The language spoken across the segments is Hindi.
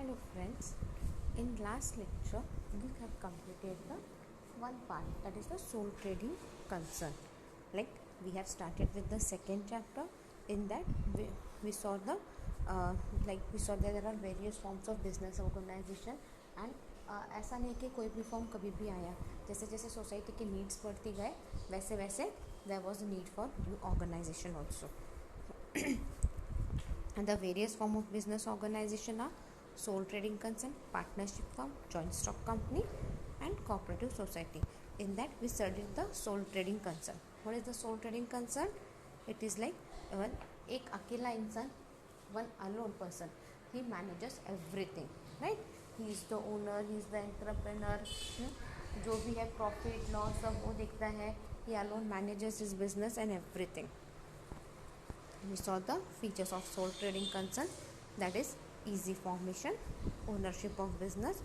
Hello friends, in last lecture we have completed the one part, that is the sole trading concern. Like we have started with the second chapter. In that we saw the we saw that there are various forms of business organization and ऐसा नहीं कि कोई भी फॉर्म कभी भी आया, जैसे जैसे सोसाइटी की नीड्स बढ़ती गए वैसे वैसे there was a need for new organization also. And the various form of business organization are sole trading concern, partnership firm, joint stock company and cooperative society. In that we studied the sole trading concern. What is the sole trading concern? It is like एक अकेला इंसान, one alone person, he manages everything, right? He is the owner, he is the entrepreneur. जो भी है प्रॉफिट लॉस सब वो देखता है. He alone manages his business and everything. We saw the features of sole trading concern, that is easy formation, ownership of business,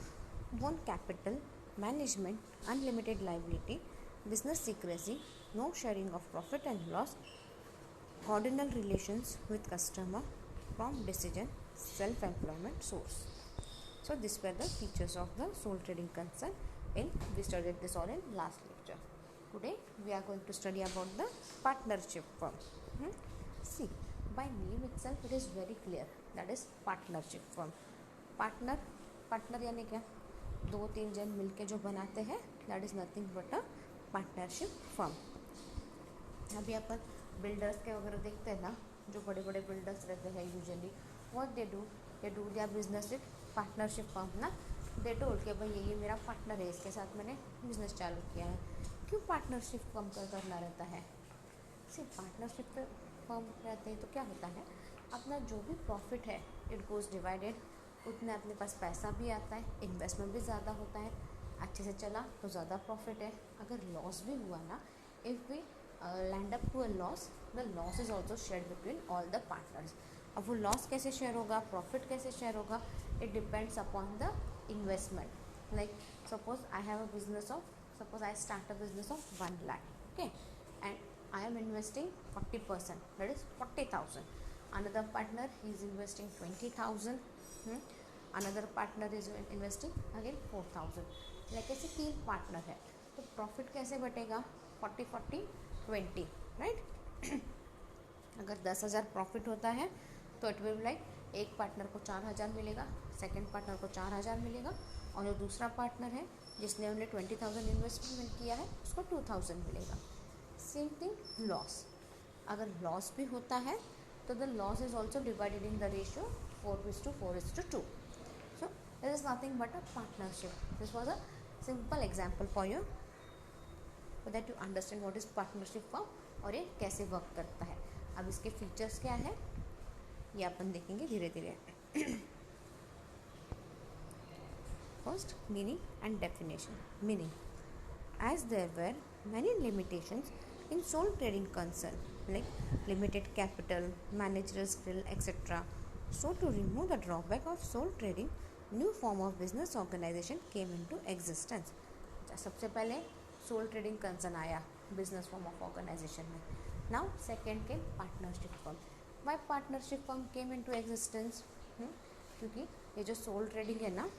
own capital, management, unlimited liability, business secrecy, no sharing of profit and loss, cordial relations with customer, prompt decision, self-employment source. So these were the features of the sole trading concern. We studied this all in last lecture. Today we are going to study about the partnership firm. See, by name itself it is very clear, that is partnership firm. Partner यानी क्या? दो तीन जन मिलके जो बनाते हैं, that is nothing but a partnership firm. अभी अपन बिल्डर्स के वगैरह देखते हैं ना, जो बड़े बड़े बिल्डर्स रहते हैं usually what they do their business with partnership firm ना. दे टोल्ड कि भाई ये मेरा पार्टनर है, इसके साथ मैंने बिजनेस चालू किया है. क्यों पार्टनरशिप फर्म करना रहता है? सिर्फ पार्टनरशिप फर्म रहते हैं तो क्या होता है, अपना जो भी प्रॉफिट है इट गोज़ डिवाइडेड, उतने अपने पास पैसा भी आता है, इन्वेस्टमेंट भी ज़्यादा होता है, अच्छे से चला तो ज़्यादा प्रॉफिट है. अगर लॉस भी हुआ ना, if we land up to a loss, the loss is also share between all the partners. अब वो लॉस कैसे शेयर होगा, प्रॉफिट कैसे शेयर होगा, it depends upon the investment. Like suppose I have a business of, suppose I start a business of 1 lakh, okay, and I am investing 40%, that is 40,000. Another partner he is investing 20,000. Another partner is investing again 4,000. like ऐसे तीन पार्टनर है तो प्रॉफिट कैसे बटेगा? 40 40 20, राइट. अगर 10,000 प्रॉफिट होता है तो इट विल लाइक एक पार्टनर को 4,000 मिलेगा, सेकंड पार्टनर को 4,000 मिलेगा, और जो दूसरा पार्टनर है जिसने उन्हें 20,000 इन्वेस्टमेंट किया है उसको 2,000 मिलेगा. Same thing loss. अगर लॉस भी होता है तो the loss is also divided in the ratio 4:2. So this is nothing but a partnership. This was a simple example for you so that you understand what is partnership form और ये कैसे वर्क करता है. अब इसके फीचर्स क्या है ये अपन देखेंगे धीरे धीरे. First, meaning and definition. Meaning, as there were many limitations in sole trading concern, like limited capital, managerial skill, etc. So, to remove the drawback of sole trading, new form of business organization came into existence. सबसे पहले सोल ट्रेडिंग कंसर्न आया बिजनेस फॉर्म ऑफ ऑर्गेनाइजेशन में. नाउ सेकेंड के partnership firm. Why partnership firm came into existence? क्योंकि ये जो सोल ट्रेडिंग है ना,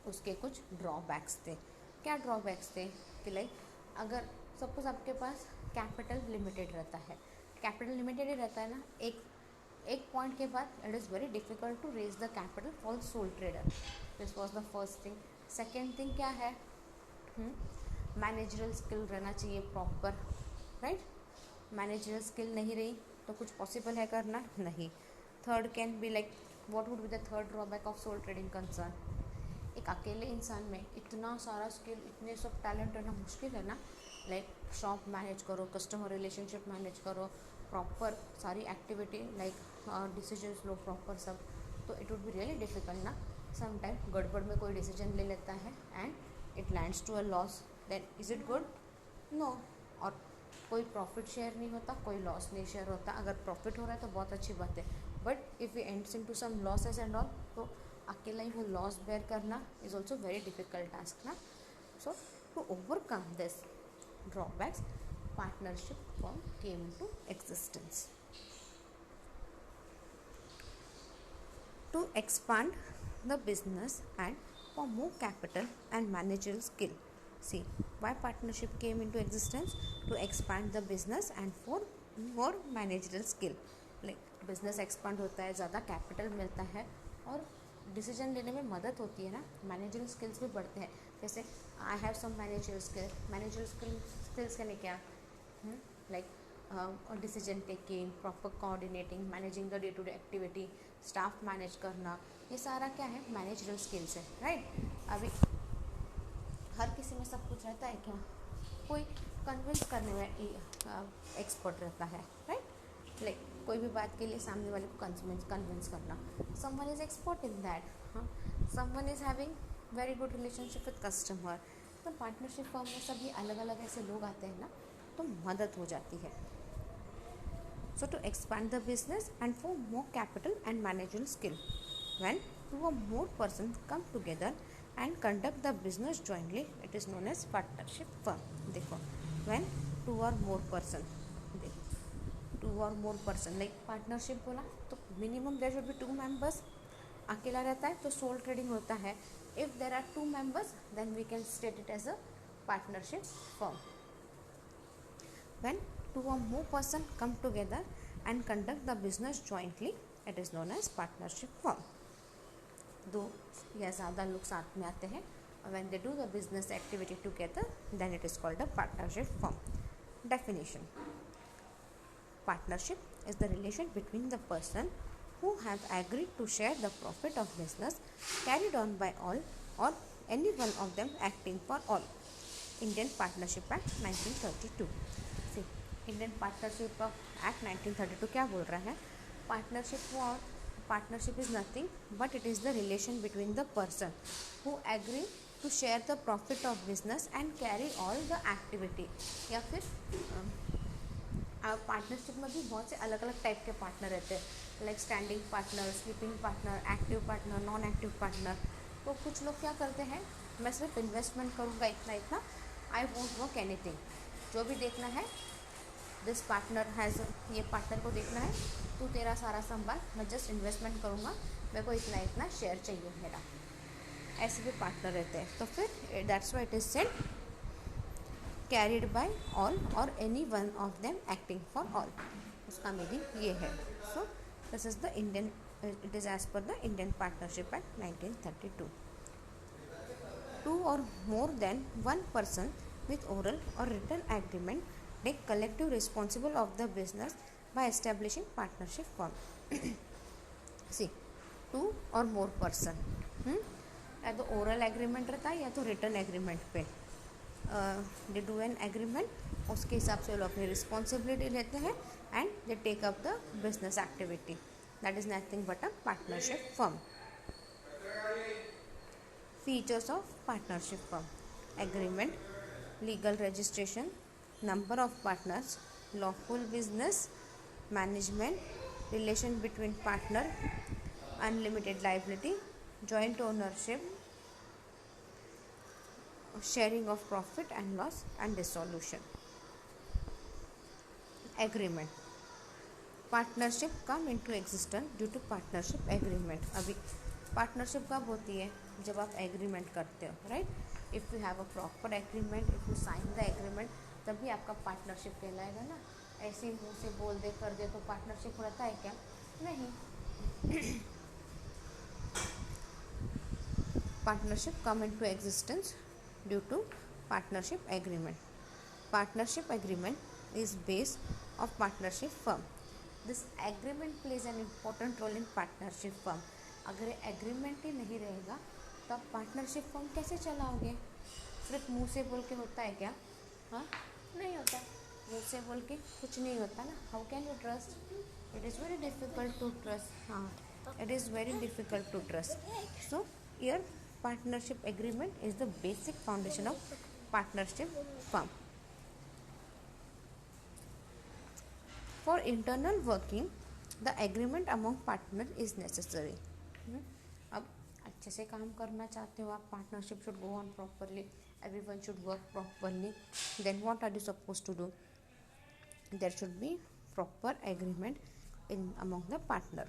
उसके कुछ ड्रॉबैक्स थे. क्या ड्रॉबैक्स थे? कि लाइक अगर सपोज आपके पास कैपिटल लिमिटेड रहता है, कैपिटल लिमिटेड ही रहता है ना, एक पॉइंट के बाद it is very difficult to raise the capital for sole trader. This was the first thing. Second thing क्या है? मैनेजरल स्किल रहना चाहिए प्रॉपर, राइट. मैनेजरल स्किल नहीं रही तो कुछ पॉसिबल है करना? नहीं. Third can be like what would be the third drawback of sole trading concern? एक अकेले इंसान में इतना सारा स्किल, इतने सब टैलेंट रहना मुश्किल है ना. लाइक शॉप मैनेज करो, कस्टमर रिलेशनशिप मैनेज करो, प्रॉपर सारी एक्टिविटी लाइक डिसीजंस लो प्रॉपर सब, तो it would be really difficult ना. समटाइम गड़बड़ में कोई डिसीजन ले लेता है and it lands to a loss, then is it good? No. और कोई प्रॉफिट शेयर नहीं होता, कोई लॉस नहीं शेयर होता. अगर प्रॉफिट हो रहा है तो बहुत अच्छी बात है, but if you ends in to some losses and all, तो अकेला ही वो लॉस बेयर करना is also very difficult task ना. So to overcome this drawbacks, partnership form came to existence. To expand the business and for more capital and managerial skill. See, why partnership came into existence? To expand the business and for more managerial skill. Like business expand होता है, ज़्यादा कैपिटल मिलता है और डिसीजन लेने में मदद होती है ना, मैनेजरियल स्किल्स भी बढ़ते हैं. जैसे I have some managerial skills यानी क्या, like decision taking, proper coordinating, managing the day to day activity, staff manage करना, ये सारा क्या है, मैनेजरियल स्किल्स है, राइट. अभी हर किसी में सब कुछ रहता है क्या? कोई कन्विंस करने में एक्सपर्ट रहता है, राइट. लाइक कोई भी बात के लिए सामने वाले को कन्विंस करना, someone is expert in that. Someone is having very good relationship with customer. तो पार्टनरशिप फॉर्म में सभी अलग अलग ऐसे लोग आते हैं ना, तो मदद हो जाती है. So to expand the business and for more capital and managerial skill, when two और more person come together and conduct the business jointly, it is known as partnership firm. देखो, when two or more person, two or more person, like partnership बोला तो minimum there should be two members. अकेला रहता है तो sole trading होता है. If there are two members, then we can state it as a partnership firm. When two or more person come together and conduct the business jointly, it is known as partnership firm. दो या ज़्यादा लोग साथ में आते हैं, when they do the business activity together, then it is called a partnership firm. Definition: partnership is the relation between the person who have agreed to share the profit of business carried on by all or any one of them acting for all. Indian Partnership Act 1932. See, Indian Partnership Act 1932 क्या बोल रहा है? Partnership is nothing but it is the relation between the person who agree to share the profit of business and carry all the activity. या फिर पार्टनरशिप में भी बहुत से अलग अलग टाइप के पार्टनर रहते हैं, like standing partner, sleeping partner, active partner, non active partner. तो कुछ लोग क्या करते हैं, मैं सिर्फ इन्वेस्टमेंट करूँगा इतना, आई वोंट वर्क एनीथिंग. जो भी देखना है, दिस पार्टनर हैज़, ये पार्टनर को देखना है, तू तेरा सारा संभाल, मैं जस्ट इन्वेस्टमेंट करूँगा, मेरे को इतना शेयर चाहिए मेरा. ऐसे भी पार्टनर रहते हैं. तो फिर that's why it is said carried by all और any one of them acting for all. उसका मीनिंग ये है. So this is the Indian, it is as per the Indian partnership act 1932. Two और more than one person with oral और written agreement take collective responsible of the business by establishing partnership firm. See, two or more person, या तो oral agreement रहता है या तो written agreement पे they do an agreement, उसके हिसाब से वो लोग अपनी responsibility लेते हैं and they take up the business activity. That is nothing but a partnership firm. Features of partnership firm: agreement, legal registration, number of partners, lawful business, management, relation between partner, unlimited liability, joint ownership, sharing of profit and loss, and dissolution. Agreement: partnership come into existence due to partnership agreement. अभी पार्टनरशिप कब होती है? जब आप एग्रीमेंट करते हो, right. If you have a proper agreement, if you sign the agreement, तभी आपका पार्टनरशिप कहलाएगा ना. ऐसे ही मुँह से बोल दे कर दे तो पार्टनरशिप रहता है क्या? नहीं. Partnership come into existence due to partnership agreement. Partnership agreement is base of partnership firm. This agreement plays an important role in partnership firm. अगर एग्रीमेंट ही नहीं रहेगा तो आप पार्टनरशिप फर्म कैसे चलाओगे? सिर्फ मुँह से बोल के होता है क्या? हाँ, नहीं होता. मुँह से बोल के कुछ नहीं होता ना. How can you trust? It is very difficult to trust. हाँ, it is very difficult to trust. So here partnership agreement is the basic foundation of partnership firm. For internal working, the agreement among partner is necessary. अब अच्छे से काम करना चाहते हो आप, partnership should go on properly, everyone should work properly, then what are you supposed to do? There should be proper agreement in among the partner,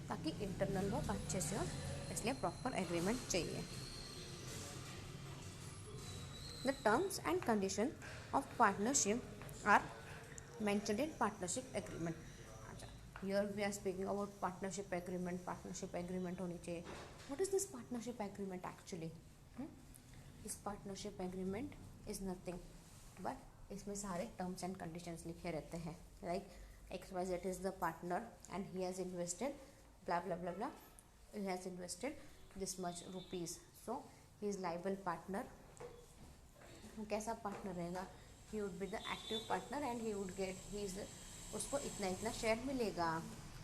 ताकि internal work अच्छे से हो. इसलिए प्रॉपर एग्रीमेंट चाहिए। The terms and condition of partnership are mentioned in partnership agreement. अच्छा, here we are speaking about partnership agreement होनी चाहिए। What is this partnership agreement actually? इस partnership agreement is nothing but इसमें सारे टर्म्स एंड कंडीशंस लिखे रहते हैं, like XYZ is the partner and he has invested blah blah blah blah, he has invested this much rupees, so he is liable partner। वो कैसा पार्टनर रहेगा? he would be the active partner and he would get उसको इतना इतना शेयर मिलेगा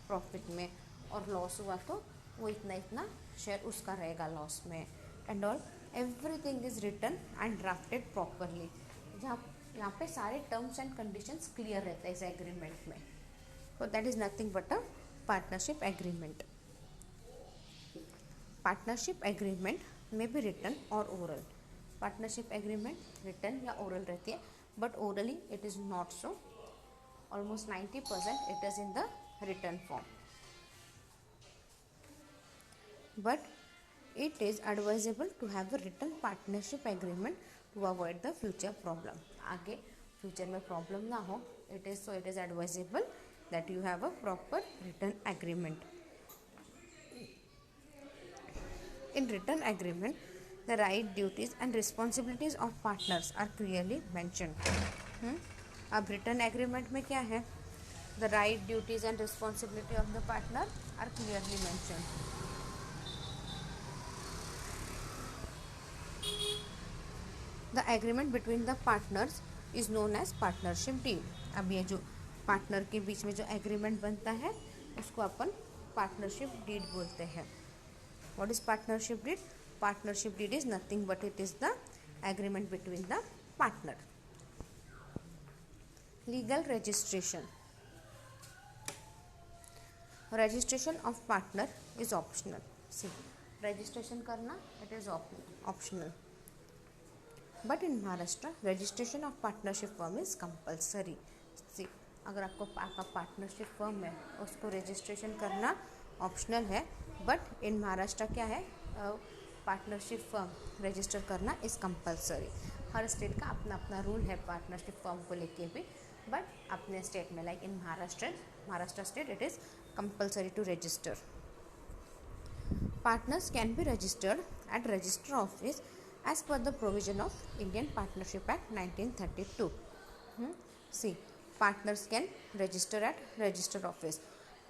प्रॉफिट में, और लॉस हुआ तो वो इतना इतना शेयर उसका रहेगा लॉस में, and all everything is written and drafted properly. यहाँ पे सारे टर्म्स एंड कंडीशंस क्लियर रहते हैं इस एग्रीमेंट में। So that is nothing but a partnership agreement. Partnership agreement may be written or oral. Partnership agreement written या oral रहती है, but orally it is not so. Almost 90% it is in the written form. But it is advisable to have a written partnership agreement to avoid the future problem. आगे future में problem ना हो, it is advisable that you have a proper written agreement. In written agreement, the right, duties and responsibilities of partners are clearly mentioned. अब written agreement में क्या है? The right, duties and responsibility of the partner are clearly mentioned. The agreement between the partners is known as partnership deed. अब ये जो पार्टनर के बीच में जो एग्रीमेंट बनता है उसको अपन पार्टनरशिप डीड बोलते हैं। What is partnership deed? Partnership deed is nothing but it is the agreement between the partner. Legal registration. Registration of partner is optional. See, registration करना it is optional, but in Maharashtra registration of partnership firm is compulsory. See, अगर आपका पार्टनरशिप फर्म है उसको रजिस्ट्रेशन करना ऑप्शनल है, बट इन महाराष्ट्र क्या है? पार्टनरशिप फर्म रजिस्टर करना इज़ कंपल्सरी। हर स्टेट का अपना अपना रूल है पार्टनरशिप फर्म को लेके भी, बट अपने स्टेट में like in Maharashtra state it is compulsory to register. Partners can be registered at register office as per the provision of Indian partnership act 1932। See, partners can register at register office.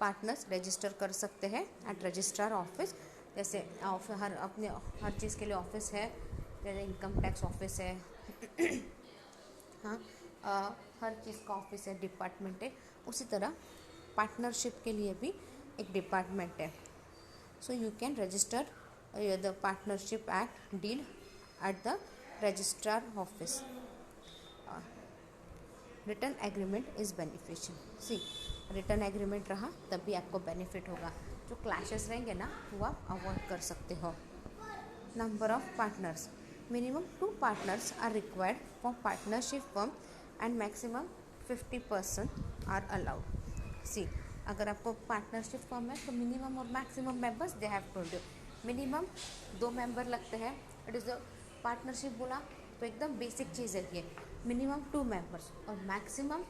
Partners register कर सकते हैं एट रजिस्ट्रार ऑफिस। जैसे हर चीज़ के लिए ऑफिस है, जैसे इनकम टैक्स ऑफिस है हाँ, हर चीज़ का ऑफिस है, डिपार्टमेंट है, उसी तरह पार्टनरशिप के लिए भी एक डिपार्टमेंट है। So you can register the partnership act deed at the registrar office. Written agreement is beneficial. See, written agreement रहा तभी आपको बेनिफिट होगा, जो क्लैशेस रहेंगे ना वो आप अवॉइड कर सकते हो। Number of partners. Minimum 2 partners are required for partnership firm and maximum 50% are allowed. See, अगर आपको पार्टनरशिप फर्म है तो मिनिमम और maximum members they have told you. Minimum 2 member लगते हैं, इट इज़ द पार्टनरशिप बोला तो एकदम बेसिक चीज़ है ये। मिनिमम 2 मेंबर्स और maximum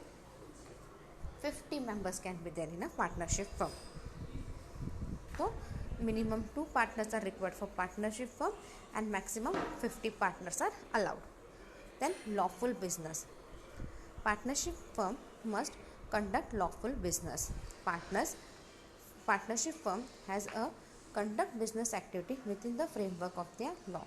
50 members can be there in a partnership firm. तो minimum 2 partners are required for partnership firm and maximum 50 partners are allowed. Then lawful business. Partnership firm must conduct lawful business. Partnership firm has a conduct business activity within the framework of their law.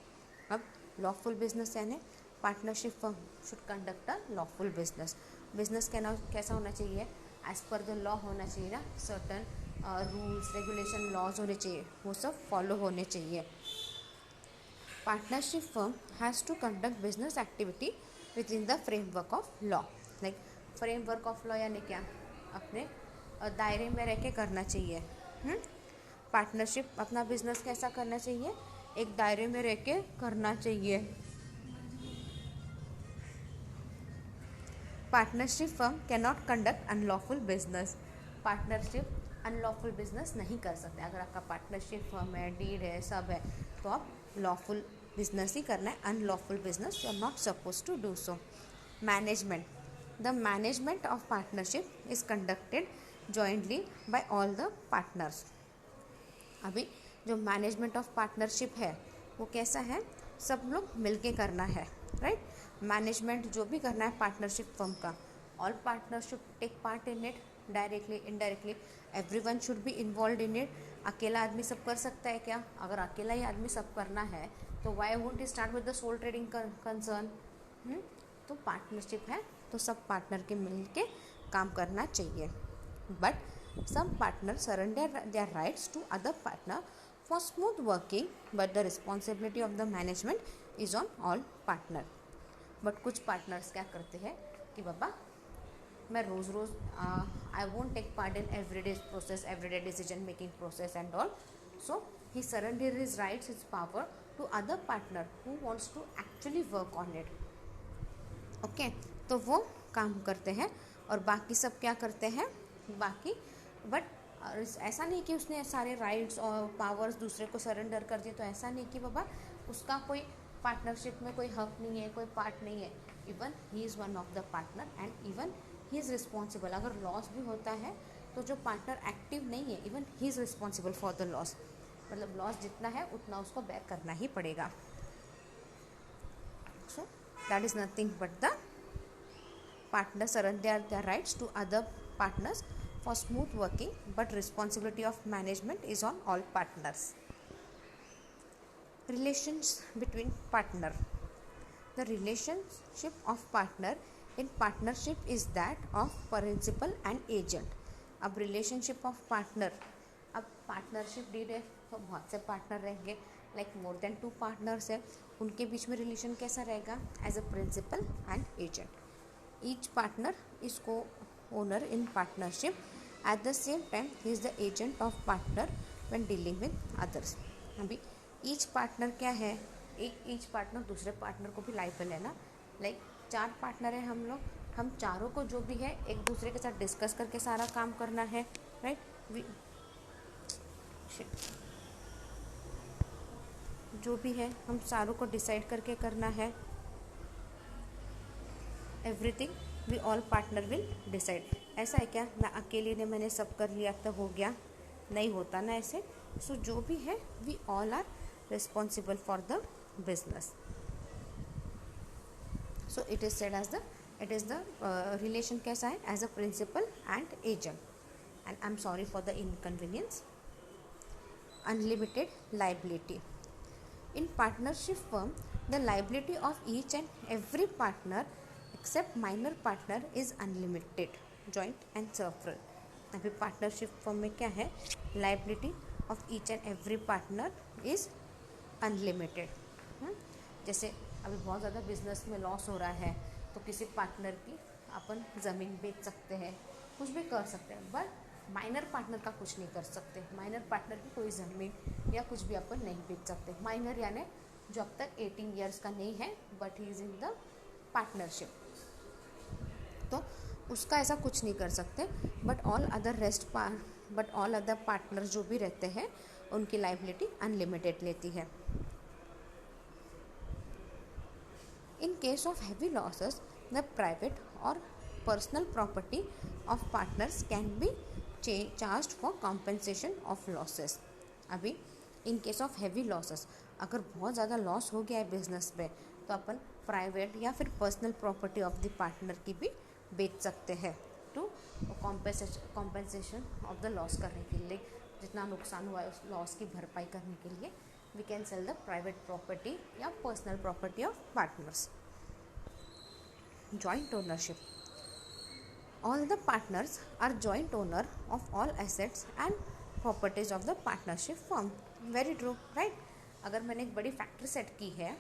अब lawful business यानी partnership firm should conduct a lawful business. Business कैसा होना चाहिए? As per the law होना चाहिए ना, certain रूल्स रेगुलेशन लॉज होने चाहिए, वो सब फॉलो होने चाहिए। Partnership firm has to conduct business activity within the framework of law. Like framework of law यानी क्या? अपने दायरे में रह के करना चाहिए। पार्टनरशिप अपना बिजनेस कैसा करना चाहिए? एक दायरे में रह के करना चाहिए। Partnership firm can not conduct unlawful business. Partnership unlawful business नहीं कर सकते। अगर आपका पार्टनरशिप फर्म है, डीड है, सब है, तो आप लॉफुल बिजनेस ही करना है। Unlawful business you are not suppose to do so. Management, the management of partnership is conducted jointly by all the partners. अभी जो मैनेजमेंट ऑफ पार्टनरशिप है वो कैसा है, सब लोग मिलके करना है, राइट। मैनेजमेंट जो भी करना है पार्टनरशिप फर्म का, all partnership take part in it, directly indirectly everyone should be involve in it. अकेला आदमी सब कर सकता है क्या? अगर अकेला ही आदमी सब करना है तो why won't you start with the sole trading concern? तो पार्टनरशिप है तो सब पार्टनर के मिल के काम करना चाहिए। But some partner surrender their rights to other partner for smooth working, but the responsibility of the management is on all partner. But कुछ पार्टनर्स क्या करते हैं कि बाबा मैं रोज़ रोज़ I won't take part in everyday process, everyday decision making process and all, so he surrender his rights, his power to other partner who wants to actually work on it. Okay, तो वो काम करते हैं और बाकी सब क्या करते हैं बाकी। बट ऐसा नहीं कि उसने सारे राइट्स और पावर्स दूसरे को सरेंडर कर दिए, तो ऐसा नहीं कि बाबा उसका कोई पार्टनरशिप में कोई हक नहीं है, कोई पार्ट नहीं है। Even he is one of the partner and even he is responsible. अगर लॉस भी होता है तो जो पार्टनर एक्टिव नहीं है, even he is responsible for the loss. मतलब लॉस जितना है उतना उसको बेयर करना ही पड़ेगा। So that is nothing but the partners surrender their rights to other partners for smooth working, but responsibility of management is on all partners. Relations between partner. The relationship of partner in partnership is that of principal and agent. अब relationship of partner, अब partnership deed है तो बहुत से partner रहेंगे, like more than 2 partners है, उनके बीच में relation कैसा रहेगा? As a principal and agent. Each partner is co-owner in partnership. At the same time, he is the agent of partner when dealing with others. अभी each partner क्या है? each partner दूसरे partner को भी liable है ना। like 4 partner है हम लोग, हम चारों को जो भी है एक दूसरे के साथ डिस्कस करके सारा काम करना है, राइट। जो भी है हम चारों को डिसाइड करके करना है। Everything we all partner will decide. ऐसा है क्या मैं अकेले ने मैंने सब कर लिया तो हो गया? नहीं होता ना ऐसे। सो जो भी है we all are responsible for the business. So it is said as the relation कैसा है? As a principal and agent. And I am sorry for the inconvenience. Unlimited liability in partnership firm, the liability of each and every partner except minor partner is unlimited, joint and several. अभी पार्टनरशिप फर्म में क्या है? Liability of each and every partner is unlimited. जैसे अभी बहुत ज़्यादा बिजनेस में लॉस हो रहा है तो किसी पार्टनर की अपन ज़मीन बेच सकते हैं, कुछ भी कर सकते हैं, बट माइनर पार्टनर का कुछ नहीं कर सकते। माइनर पार्टनर की कोई ज़मीन या कुछ भी अपन नहीं बेच सकते। माइनर यानी जो अब तक 18 ईयर्स का नहीं है but he is in the partnership, तो उसका ऐसा कुछ नहीं कर सकते। बट ऑल अदर पार्टनर जो भी रहते हैं उनकी लाइबिलिटी अनलिमिटेड लेती है। In case of heavy losses, the private और personal property of partners can be charged for compensation of losses. अभी in case of heavy losses, अगर बहुत ज़्यादा लॉस हो गया है बिजनेस में तो अपन प्राइवेट या फिर personal property of the partner की भी बेच सकते हैं to compensation of the loss करने के लिए। जितना नुकसान हुआ है उस लॉस की भरपाई करने के लिए we can sell the private property या personal property of partners. Joint ownership, all the partners are joint owner of all assets and properties of the partnership firm. Very true, right. अगर मैंने एक बड़ी फैक्ट्री सेट की है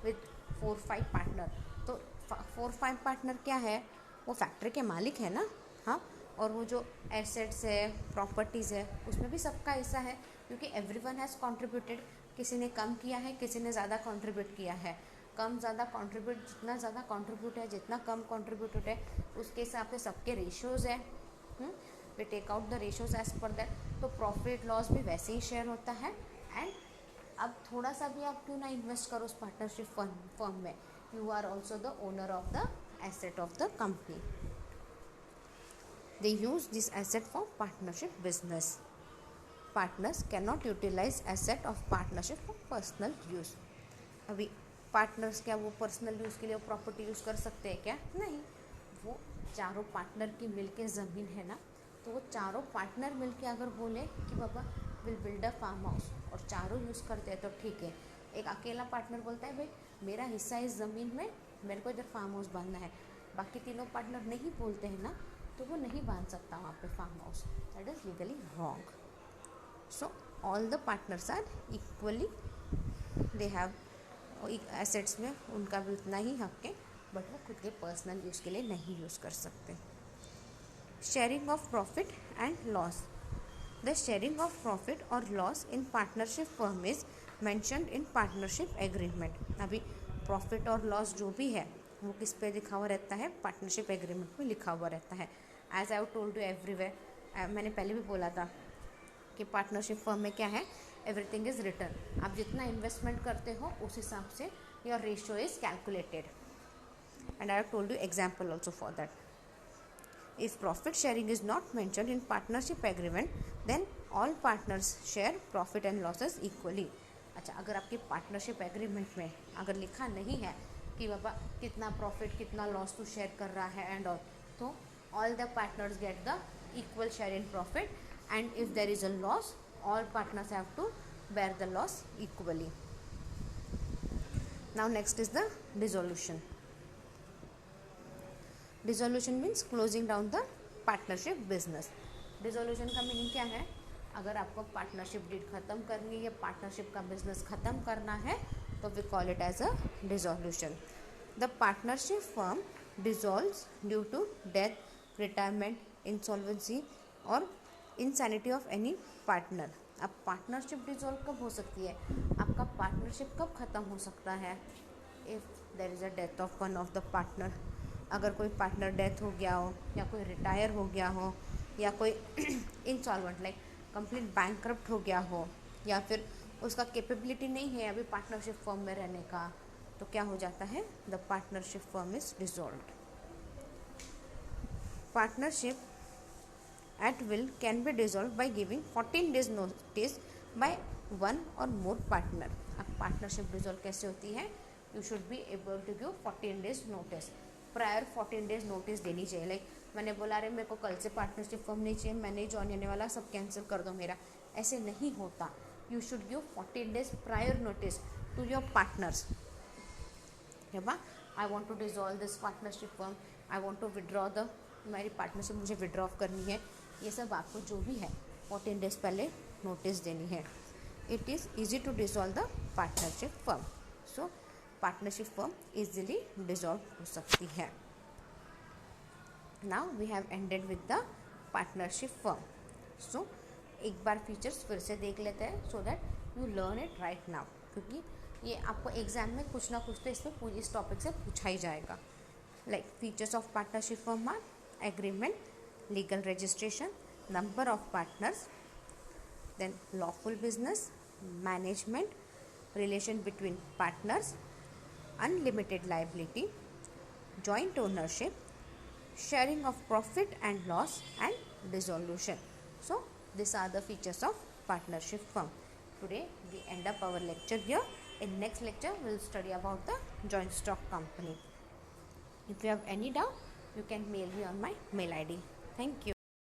विद 4-5 पार्टनर, तो 4-5 पार्टनर क्या है? वो फैक्ट्री के मालिक है ना, हाँ। और वो जो एसेट्स है, प्रॉपर्टीज़ है, उसमें भी सबका हिस्सा है क्योंकि एवरीवन हैज़ कंट्रीब्यूटेड। किसी ने कम किया है, किसी ने ज़्यादा कंट्रीब्यूट किया है। कम ज़्यादा कंट्रीब्यूट, जितना ज़्यादा कंट्रीब्यूट है, जितना कम कंट्रीब्यूट है, उसके हिसाब से सबके रेशियोज़ है। We take out the ratios as per that, तो प्रॉफिट लॉस भी वैसे ही शेयर होता है। एंड अब थोड़ा सा भी आप क्यों ना इन्वेस्ट करो उस पार्टनरशिप फर्म में, you are also the owner of the asset of the company. They use this asset for partnership business. Partners can not utilise asset of partnership for personal use. अभी पार्टनर्स क्या वो पर्सनल यूज़ के लिए वो प्रॉपर्टी यूज़ कर सकते हैं क्या? नहीं। वो चारों पार्टनर की मिलके ज़मीन है ना, तो वो चारों पार्टनर मिलके अगर बोले कि बाबा will build a farm house और चारों यूज़ करते हैं तो ठीक है। एक अकेला पार्टनर बोलता है भाई मेरा हिस्सा इस ज़मीन में, मेरे को इधर फार्म हाउस बांधना है, बाकी तीनों पार्टनर नहीं बोलते हैं ना, तो वो नहीं बांध सकता वहाँ पे farm house. That is legally wrong. So all the partners are equally, they have assets में उनका भी उतना ही हक है, बट वो खुद के पर्सनल यूज़ के लिए नहीं यूज़ कर सकते। Sharing of profit and loss. The sharing of profit और loss in partnership firm is mentioned in partnership agreement. अभी प्रॉफिट और लॉस जो भी है वो किस पे लिखा हुआ रहता है? पार्टनरशिप एग्रीमेंट में लिखा हुआ रहता है। As I have told you everywhere, मैंने पहले भी बोला था कि पार्टनरशिप फर्म में क्या है, एवरीथिंग इज रिटर्न। आप जितना इन्वेस्टमेंट करते हो उस हिसाब से your ratio is calculated, and I have told you example also for that. If profit sharing is not mentioned in partnership agreement then all partners share profit and losses equally. अच्छा, अगर आपके पार्टनरशिप एग्रीमेंट में अगर लिखा नहीं है कि बाबा कितना प्रॉफिट कितना लॉस तू शेयर कर रहा है एंड ऑल, तो all the partners get the equal share in profit, and if there is a loss all partners have to bear the loss equally. Now next is the dissolution. Dissolution means closing down the partnership business. Dissolution का मीनिंग क्या है? अगर आपको पार्टनरशिप डीड ख़त्म करनी है या पार्टनरशिप का बिजनेस ख़त्म करना है तो we call it as a dissolution. The partnership firm dissolves due to death, retirement, insolvency और इनसैनिटी ऑफ एनी पार्टनर। अब पार्टनरशिप डिसॉल्व कब हो सकती है? आपका पार्टनरशिप कब ख़त्म हो सकता है? If there is a death of one of the partner. अगर कोई पार्टनर डेथ हो गया हो या कोई रिटायर हो गया हो या कोई इंसॉल्वेंट लाइक कंप्लीट बैंकक्रप्ट हो गया हो या फिर उसका कैपेबिलिटी नहीं है अभी पार्टनरशिप फर्म में रहने का, तो क्या हो जाता है? The partnership firm is dissolved. Partnership at will can be dissolved by giving 14 days notice by one or more partner. अब पार्टनरशिप डिसॉल्व कैसे होती है? You should be able to give 14 days notice. Prior 14 days notice देनी चाहिए। लाइक मैंने बोला अरे मेरे को कल से पार्टनरशिप फर्म नहीं चाहिए, मैं नहीं ज्वाइन करने वाला, सब कैंसिल कर दो मेरा, ऐसे नहीं होता। You should give 14 days prior notice to your partners. I want to dissolve this partnership firm, I want to withdraw the, मेरी पार्टनरशिप मुझे विड्रॉ करनी है, ये सब आपको जो भी है 14 डेज पहले नोटिस देनी है। It is easy to dissolve the partnership firm. So partnership firm easily dissolve हो सकती है। Now we have ended with the partnership firm. So एक बार फीचर्स फिर से देख लेते हैं so that you learn it right now, क्योंकि ये आपको एग्जाम में कुछ ना कुछ तो इसमें पूरी इस टॉपिक से पूछा ही जाएगा। Like features of partnership firm are agreement, legal registration, number of partners, then lawful business, management, relation between partners, unlimited liability, joint ownership, sharing of profit and loss, and dissolution. So these are the features of partnership firm. Today we end up our lecture here. In next lecture we will study about the joint stock company. If you have any doubt you can mail me on my mail ID. Thank you.